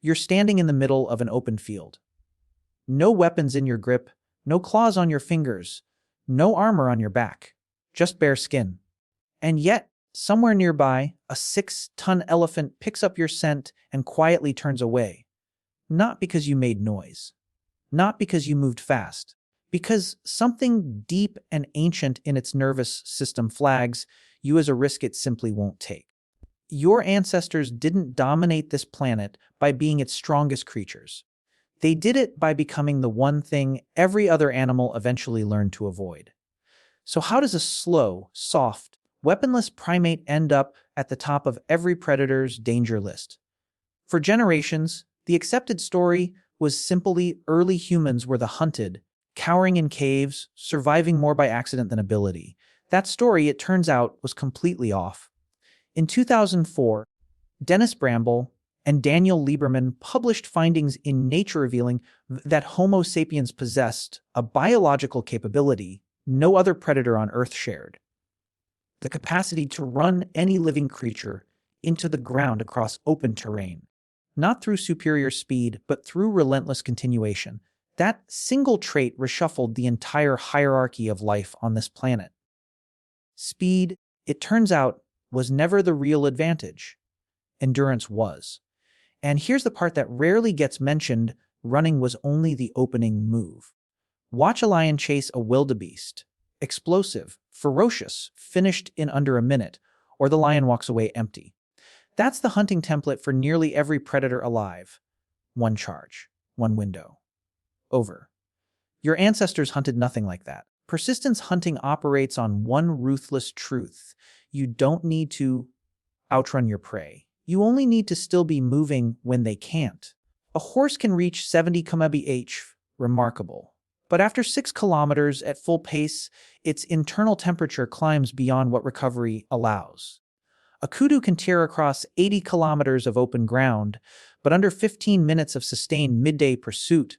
You're standing in the middle of an open field. No weapons in your grip, no claws on your fingers, no armor on your back, just bare skin. And yet, somewhere nearby, a 6-ton elephant picks up your scent and quietly turns away. Not because you made noise. Not because you moved fast. Because something deep and ancient in its nervous system flags you as a risk it simply won't take. Your ancestors didn't dominate this planet by being its strongest creatures. They did it by becoming the one thing every other animal eventually learned to avoid. So how does a slow, soft, weaponless primate end up at the top of every predator's danger list? For generations, the accepted story was simply early humans were the hunted, cowering in caves, surviving more by accident than ability. That story, it turns out, was completely off. In 2004, Dennis Bramble and Daniel Lieberman published findings in Nature revealing that Homo sapiens possessed a biological capability no other predator on Earth shared: the capacity to run any living creature into the ground across open terrain. Not through superior speed, but through relentless continuation. That single trait reshuffled the entire hierarchy of life on this planet. Speed, it turns out, was never the real advantage. Endurance was. And here's the part that rarely gets mentioned: running was only the opening move. Watch a lion chase a wildebeest. Explosive, ferocious, finished in under a minute, or the lion walks away empty. That's the hunting template for nearly every predator alive. One charge, one window. Over. Your ancestors hunted nothing like that. Persistence hunting operates on one ruthless truth: you don't need to outrun your prey. You only need to still be moving when they can't. A horse can reach 70 km/h, remarkable. But after 6 kilometers at full pace, its internal temperature climbs beyond what recovery allows. A kudu can tear across 80 kilometers of open ground, but under 15 minutes of sustained midday pursuit,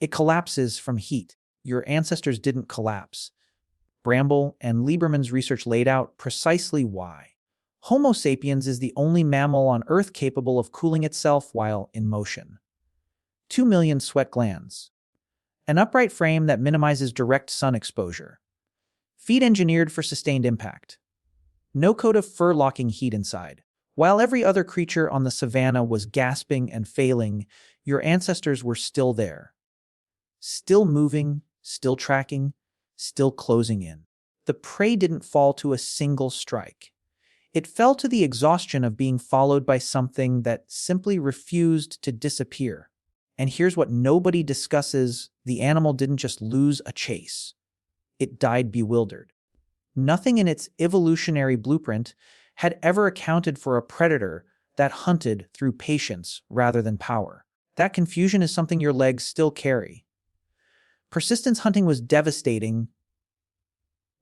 it collapses from heat. Your ancestors didn't collapse. Bramble and Lieberman's research laid out precisely why. Homo sapiens is the only mammal on Earth capable of cooling itself while in motion. 2 million sweat glands. An upright frame that minimizes direct sun exposure. Feet engineered for sustained impact. No coat of fur locking heat inside. While every other creature on the savanna was gasping and failing, your ancestors were still there. Still moving, still tracking, still closing in. The prey didn't fall to a single strike. It fell to the exhaustion of being followed by something that simply refused to disappear. And here's what nobody discusses: the animal didn't just lose a chase. It died bewildered. Nothing in its evolutionary blueprint had ever accounted for a predator that hunted through patience rather than power. That confusion is something your legs still carry. Persistence hunting was devastating,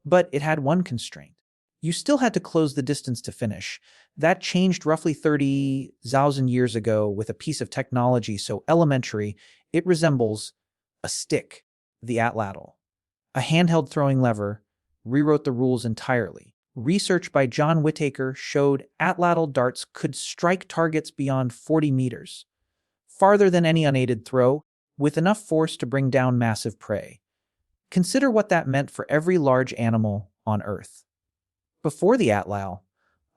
but it had one constraint. You still had to close the distance to finish. That changed roughly 30,000 years ago with a piece of technology so elementary it resembles a stick: the atlatl. A handheld throwing lever rewrote the rules entirely. Research by John Whittaker showed atlatl darts could strike targets beyond 40 meters, farther than any unaided throw, with enough force to bring down massive prey. Consider what that meant for every large animal on Earth. Before the atlatl,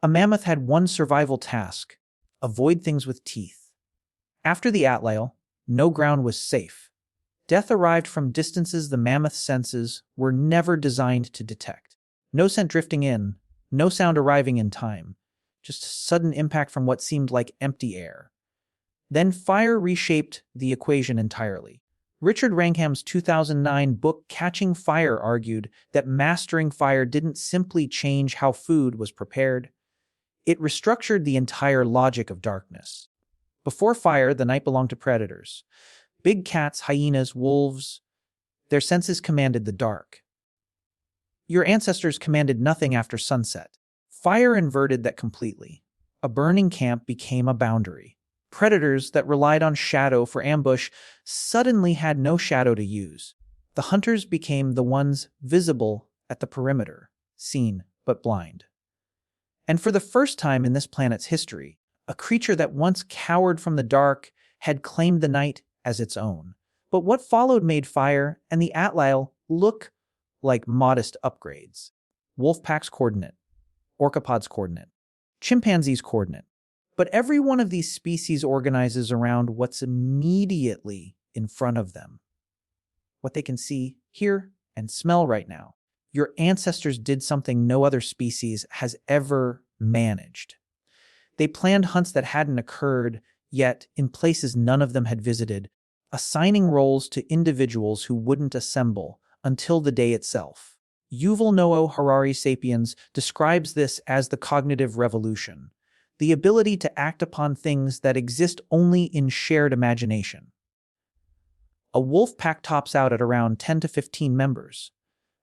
a mammoth had one survival task: avoid things with teeth. After the atlatl, no ground was safe. Death arrived from distances the mammoth's senses were never designed to detect. No scent drifting in, no sound arriving in time, just sudden impact from what seemed like empty air. Then fire reshaped the equation entirely. Richard Wrangham's 2009 book Catching Fire argued that mastering fire didn't simply change how food was prepared, it restructured the entire logic of darkness. Before fire, the night belonged to predators. Big cats, hyenas, wolves, their senses commanded the dark. Your ancestors commanded nothing after sunset. Fire inverted that completely. A burning camp became a boundary. Predators that relied on shadow for ambush suddenly had no shadow to use. The hunters became the ones visible at the perimeter, seen but blind. And for the first time in this planet's history, a creature that once cowered from the dark had claimed the night as its own. But what followed made fire and the atlatl look like modest upgrades. Wolfpack's coordinate, orcapod's coordinate, chimpanzee's coordinate. But every one of these species organizes around what's immediately in front of them, what they can see, hear, and smell right now. Your ancestors did something no other species has ever managed. They planned hunts that hadn't occurred, yet in places none of them had visited, assigning roles to individuals who wouldn't assemble until the day itself. Yuval Noah Harari's Sapiens describes this as the cognitive revolution, the ability to act upon things that exist only in shared imagination. A wolf pack tops out at around 10 to 15 members.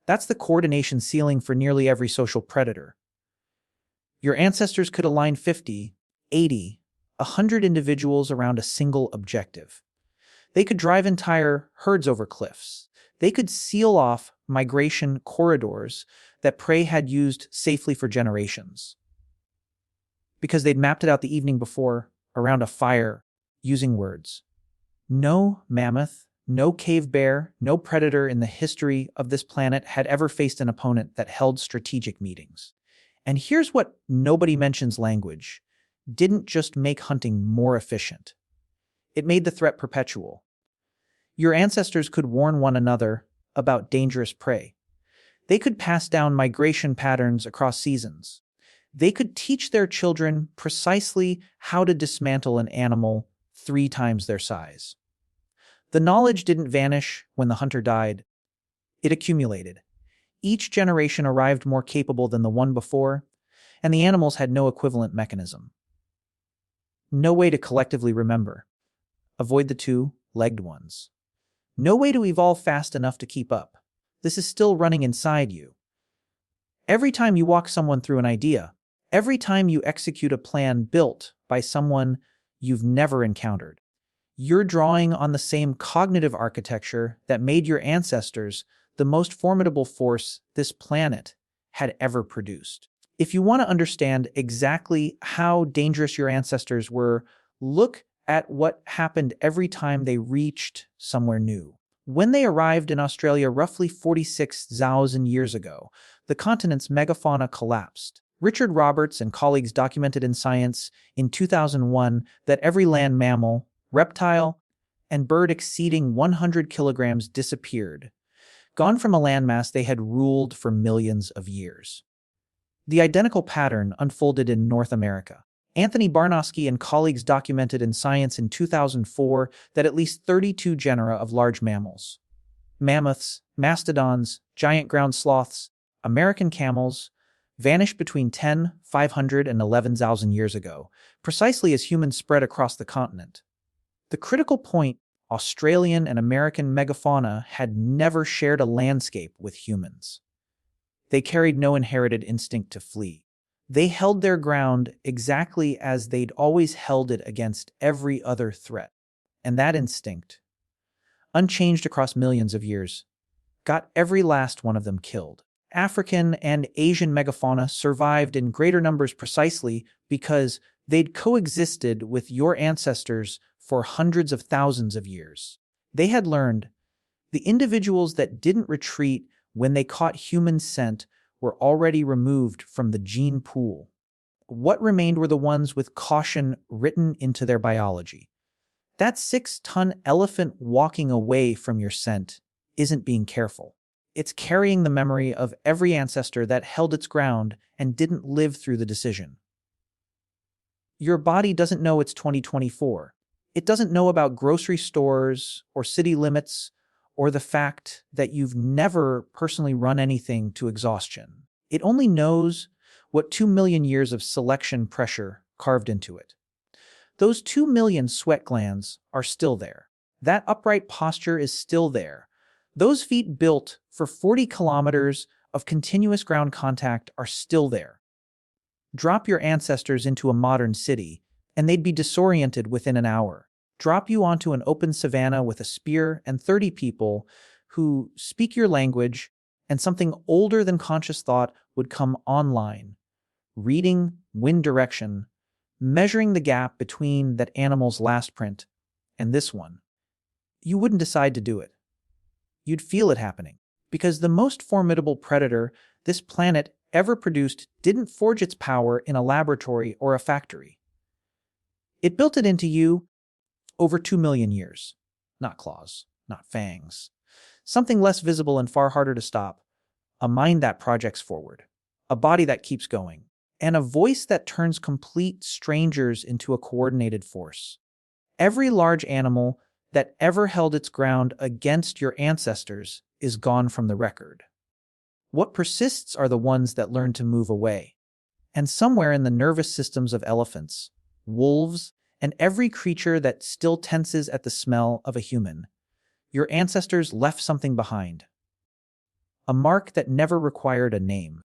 That's the coordination ceiling for nearly every social predator. Your ancestors could align 50, 80, 100 individuals around a single objective. They could drive entire herds over cliffs. They could seal off migration corridors that prey had used safely for generations, because they'd mapped it out the evening before around a fire using words. No mammoth, no cave bear, no predator in the history of this planet had ever faced an opponent that held strategic meetings. And here's what nobody mentions: language didn't just make hunting more efficient. It made the threat perpetual. Your ancestors could warn one another about dangerous prey. They could pass down migration patterns across seasons. They could teach their children precisely how to dismantle an animal 3 times their size. The knowledge didn't vanish when the hunter died. It accumulated. Each generation arrived more capable than the one before, and the animals had no equivalent mechanism. No way to collectively remember. Avoid the 2-legged ones. No way to evolve fast enough to keep up. This is still running inside you. Every time you walk someone through an idea, every time you execute a plan built by someone you've never encountered, you're drawing on the same cognitive architecture that made your ancestors the most formidable force this planet had ever produced. If you want to understand exactly how dangerous your ancestors were, look at what happened every time they reached somewhere new. When they arrived in Australia roughly 46,000 years ago, the continent's megafauna collapsed. Richard Roberts and colleagues documented in Science in 2001 that every land mammal, reptile, and bird exceeding 100 kilograms disappeared, gone from a landmass they had ruled for millions of years. The identical pattern unfolded in North America. Anthony Barnosky and colleagues documented in Science in 2004 that at least 32 genera of large mammals, mammoths, mastodons, giant ground sloths, American camels, vanished between 10, 500, and 11,000 years ago, precisely as humans spread across the continent. The critical point: Australian and American megafauna had never shared a landscape with humans. They carried no inherited instinct to flee. They held their ground exactly as they'd always held it against every other threat. And that instinct, unchanged across millions of years, got every last one of them killed. African and Asian megafauna survived in greater numbers precisely because they'd coexisted with your ancestors for hundreds of thousands of years. They had learned the individuals that didn't retreat when they caught human scent were already removed from the gene pool. What remained were the ones with caution written into their biology. That 6-ton elephant walking away from your scent isn't being careful. It's carrying the memory of every ancestor that held its ground and didn't live through the decision. Your body doesn't know it's 2024. It doesn't know about grocery stores or city limits or the fact that you've never personally run anything to exhaustion. It only knows what 2 million years of selection pressure carved into it. Those 2 million sweat glands are still there. That upright posture is still there. Those feet built for 40 kilometers of continuous ground contact are still there. Drop your ancestors into a modern city, and they'd be disoriented within an hour. Drop you onto an open savanna with a spear and 30 people who speak your language, and something older than conscious thought would come online, reading wind direction, measuring the gap between that animal's last print And this one, you wouldn't decide to do it. You'd feel it happening. Because the most formidable predator this planet ever produced didn't forge its power in a laboratory or a factory. It built it into you over 2 million years. Not claws, not fangs. Something less visible and far harder to stop. A mind that projects forward. A body that keeps going. And a voice that turns complete strangers into a coordinated force. Every large animal that ever held its ground against your ancestors is gone from the record. What persists are the ones that learn to move away. And somewhere in the nervous systems of elephants, wolves, and every creature that still tenses at the smell of a human, your ancestors left something behind. A mark that never required a name.